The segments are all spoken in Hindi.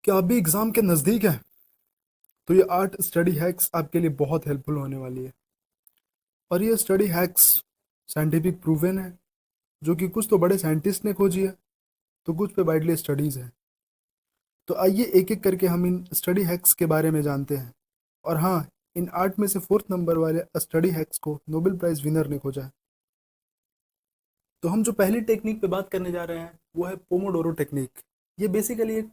क्या आप भी एग्जाम के नज़दीक हैं? तो ये 8 स्टडी हैक्स आपके लिए बहुत हेल्पफुल होने वाली है। और ये स्टडी हैक्स साइंटिफिक प्रूवन है, जो कि कुछ तो बड़े साइंटिस्ट ने खोजी है, तो कुछ पे वाइडली स्टडीज है। तो आइए एक एक करके हम इन स्टडी हैक्स के बारे में जानते हैं। और हाँ, इन 8 में से फोर्थ नंबर वाले स्टडी हैक्स को नोबेल प्राइज विनर ने खोजा है। तो हम जो पहली टेक्निक पे बात करने जा रहे हैं वो है पोमोडोरो टेक्निक। ये बेसिकली एक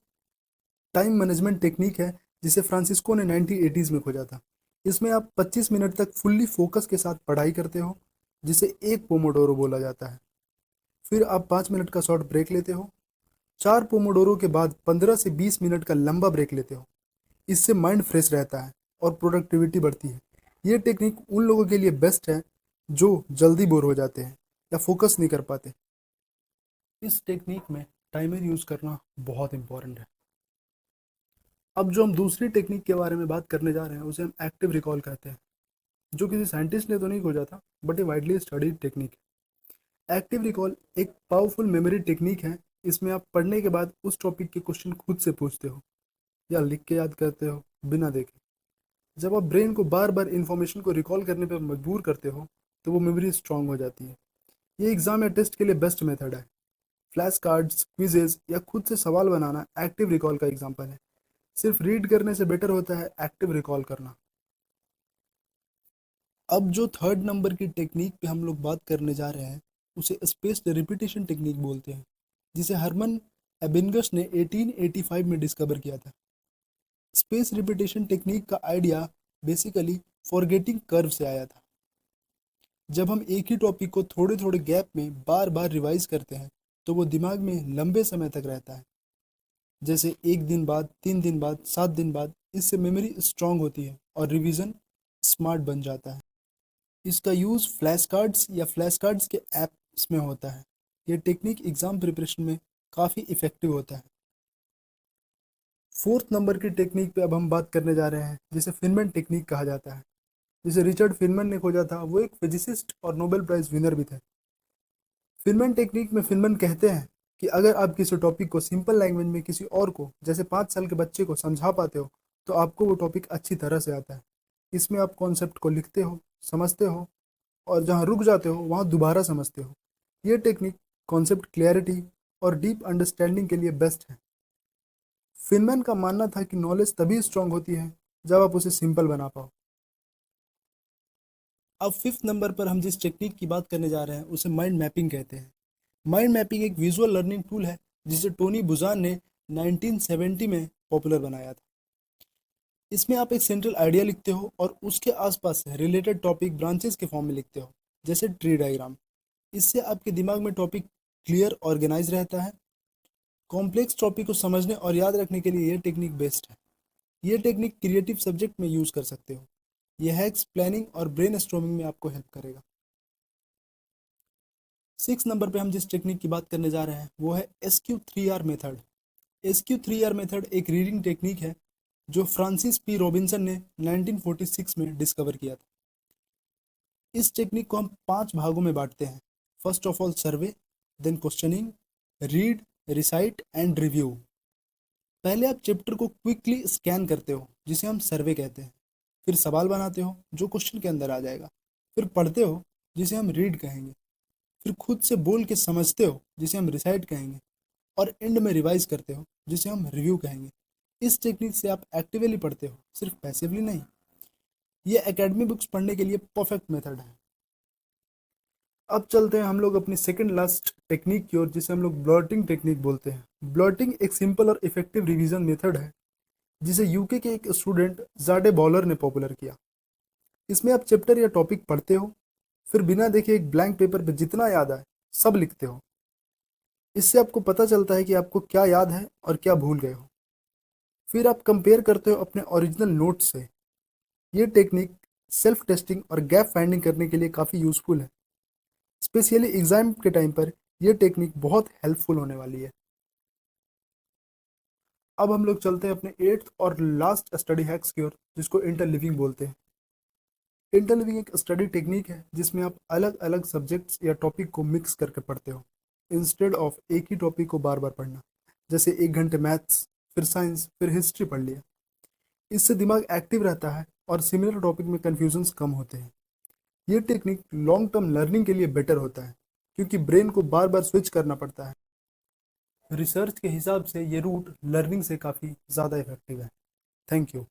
टाइम मैनेजमेंट टेक्निक है, जिसे फ्रांसिस्को ने 1980s में खोजा था। इसमें आप 25 मिनट तक फुल्ली फोकस के साथ पढ़ाई करते हो, जिसे एक पोमोडोरो बोला जाता है। फिर आप 5 मिनट का शॉर्ट ब्रेक लेते हो। 4 पोमोडोरो के बाद 15 से 20 मिनट का लंबा ब्रेक लेते हो। इससे माइंड फ्रेश रहता है और प्रोडक्टिविटी बढ़ती है। ये टेक्निक उन लोगों के लिए बेस्ट है जो जल्दी बोर हो जाते हैं या फोकस नहीं कर पाते। इस टेक्निक में टाइमर यूज़ करना बहुत इंपॉर्टेंट है। अब जो हम दूसरी टेक्निक के बारे में बात करने जा रहे हैं उसे हम एक्टिव रिकॉल कहते हैं, जो किसी साइंटिस्ट ने तो नहीं खोजा था, बट ये वाइडली स्टडीड टेक्निक है। एक्टिव रिकॉल एक पावरफुल मेमोरी टेक्निक है। इसमें आप पढ़ने के बाद उस टॉपिक के क्वेश्चन खुद से पूछते हो या लिख के याद करते हो बिना देखे। जब आप ब्रेन को बार बार इंफॉर्मेशन को रिकॉल करने पर मजबूर करते हो तो वो मेमोरी स्ट्रांग हो जाती है। ये एग्जाम या टेस्ट के लिए बेस्ट मेथड है। फ्लैश कार्ड्स, क्विजेज या खुद से सवाल बनाना एक्टिव रिकॉल का एग्जाम्पल है। सिर्फ रीड करने से बेटर होता है एक्टिव रिकॉल करना। अब जो थर्ड नंबर की टेक्निक पे हम लोग बात करने जा रहे हैं उसे स्पेस्ड रिपीटेशन टेक्निक बोलते हैं, जिसे हरमन एबिंगस ने 1885 में डिस्कवर किया था। स्पेस रिपीटेशन टेक्निक का आइडिया बेसिकली फॉरगेटिंग कर्व से आया था। जब हम एक ही टॉपिक को थोड़े थोड़े गैप में बार बार रिवाइज करते हैं तो वो दिमाग में लंबे समय तक रहता है, जैसे 1 दिन बाद, 3 दिन बाद, 7 दिन बाद। इससे मेमोरी स्ट्रांग होती है और रिवीजन स्मार्ट बन जाता है। इसका यूज़ फ्लैश कार्ड्स या फ्लैश कार्ड्स के ऐप्स में होता है। ये टेक्निक एग्ज़ाम प्रिपरेशन में काफ़ी इफ़ेक्टिव होता है। फोर्थ नंबर की टेक्निक पे अब हम बात करने जा रहे हैं, जिसे फिनमैन टेक्निक कहा जाता है। जिसे रिचर्ड फिनमैन ने खोजा था, वो एक फिजिसिस्ट और नोबेल प्राइज़ विनर भी थे। फिनमैन टेक्निक में फिनमैन कहते हैं कि अगर आप किसी टॉपिक को सिंपल लैंग्वेज में किसी और को, जैसे 5 साल के बच्चे को समझा पाते हो, तो आपको वो टॉपिक अच्छी तरह से आता है। इसमें आप कॉन्सेप्ट को लिखते हो, समझते हो, और जहाँ रुक जाते हो वहाँ दोबारा समझते हो। ये टेक्निक कॉन्सेप्ट क्लैरिटी और डीप अंडरस्टैंडिंग के लिए बेस्ट है। फिनमैन का मानना था कि नॉलेज तभी स्ट्रांग होती है जब आप उसे सिंपल बना पाओ। अब फिफ्थ नंबर पर हम जिस टेक्निक की बात करने जा रहे हैं उसे माइंड मैपिंग कहते हैं। माइंड मैपिंग एक विजुअल लर्निंग टूल है जिसे टोनी बुजान ने 1970 में पॉपुलर बनाया था। इसमें आप एक सेंट्रल आइडिया लिखते हो और उसके आसपास रिलेटेड टॉपिक ब्रांचेस के फॉर्म में लिखते हो, जैसे ट्री डायग्राम। इससे आपके दिमाग में टॉपिक क्लियर ऑर्गेनाइज रहता है। कॉम्प्लेक्स टॉपिक को समझने और याद रखने के लिए ये टेक्निक बेस्ट है। ये टेक्निक क्रिएटिव सब्जेक्ट में यूज़ कर सकते हो। ये हैक्स प्लानिंग और ब्रेन में आपको हेल्प करेगा। 6 नंबर पे हम जिस टेक्निक की बात करने जा रहे हैं वो है SQ3R मेथड। SQ3R मेथड एक रीडिंग टेक्निक है जो फ्रांसिस पी रॉबिन्सन ने 1946 में डिस्कवर किया था। इस टेक्निक को हम 5 भागों में बांटते हैं। First of all survey, then questioning, read, recite and review. पहले आप चैप्टर को क्विकली स्कैन करते हो, जिसे हम सर्वे कहते हैं। फिर सवाल बनाते हो जो क्वेश्चन के अंदर आ जाएगा। फिर पढ़ते हो, जिसे हम रीड कहेंगे। फिर खुद से बोल के समझते हो, जिसे हम रिसाइट कहेंगे। और एंड में रिवाइज करते हो, जिसे हम रिव्यू कहेंगे। इस टेक्निक से आप एक्टिवली पढ़ते हो, सिर्फ पैसिवली नहीं। ये एकेडमी बुक्स पढ़ने के लिए परफेक्ट मेथड है। अब चलते हैं हम लोग अपनी सेकंड लास्ट टेक्निक की ओर, जिसे हम लोग ब्लॉटिंग टेक्निक बोलते हैं। ब्लॉटिंग एक सिंपल और इफेक्टिव रिवीजन मेथड है जिसे यूके के एक स्टूडेंट जाडे बॉलर ने पॉपुलर किया। इसमें आप चैप्टर या टॉपिक पढ़ते हो, फिर बिना देखे एक ब्लैंक पेपर पर जितना याद आए सब लिखते हो। इससे आपको पता चलता है कि आपको क्या याद है और क्या भूल गए हो। फिर आप कंपेयर करते हो अपने ओरिजिनल नोट्स से। ये टेक्निक सेल्फ टेस्टिंग और गैप फाइंडिंग करने के लिए काफ़ी यूज़फुल है। स्पेशली एग्जाम के टाइम पर यह टेक्निक बहुत हेल्पफुल होने वाली है। अब हम लोग चलते हैं अपने एट्थ और लास्ट स्टडी हैक्स की ओर, जिसको इंटरलिविंग बोलते हैं। इंटरलिविंग एक स्टडी टेक्निक है जिसमें आप अलग अलग सब्जेक्ट्स या टॉपिक को मिक्स करके पढ़ते हो, इंस्टेड ऑफ एक ही टॉपिक को बार बार पढ़ना। जैसे 1 घंटे मैथ्स, फिर साइंस, फिर हिस्ट्री पढ़ लिया। इससे दिमाग एक्टिव रहता है और सिमिलर टॉपिक में कन्फ्यूजन्स कम होते हैं। ये टेक्निक लॉन्ग टर्म लर्निंग के लिए बेटर होता है, क्योंकि ब्रेन को बार बार स्विच करना पड़ता है। रिसर्च के हिसाब से ये रूट लर्निंग से काफ़ी ज़्यादा इफेक्टिव है। Thank you.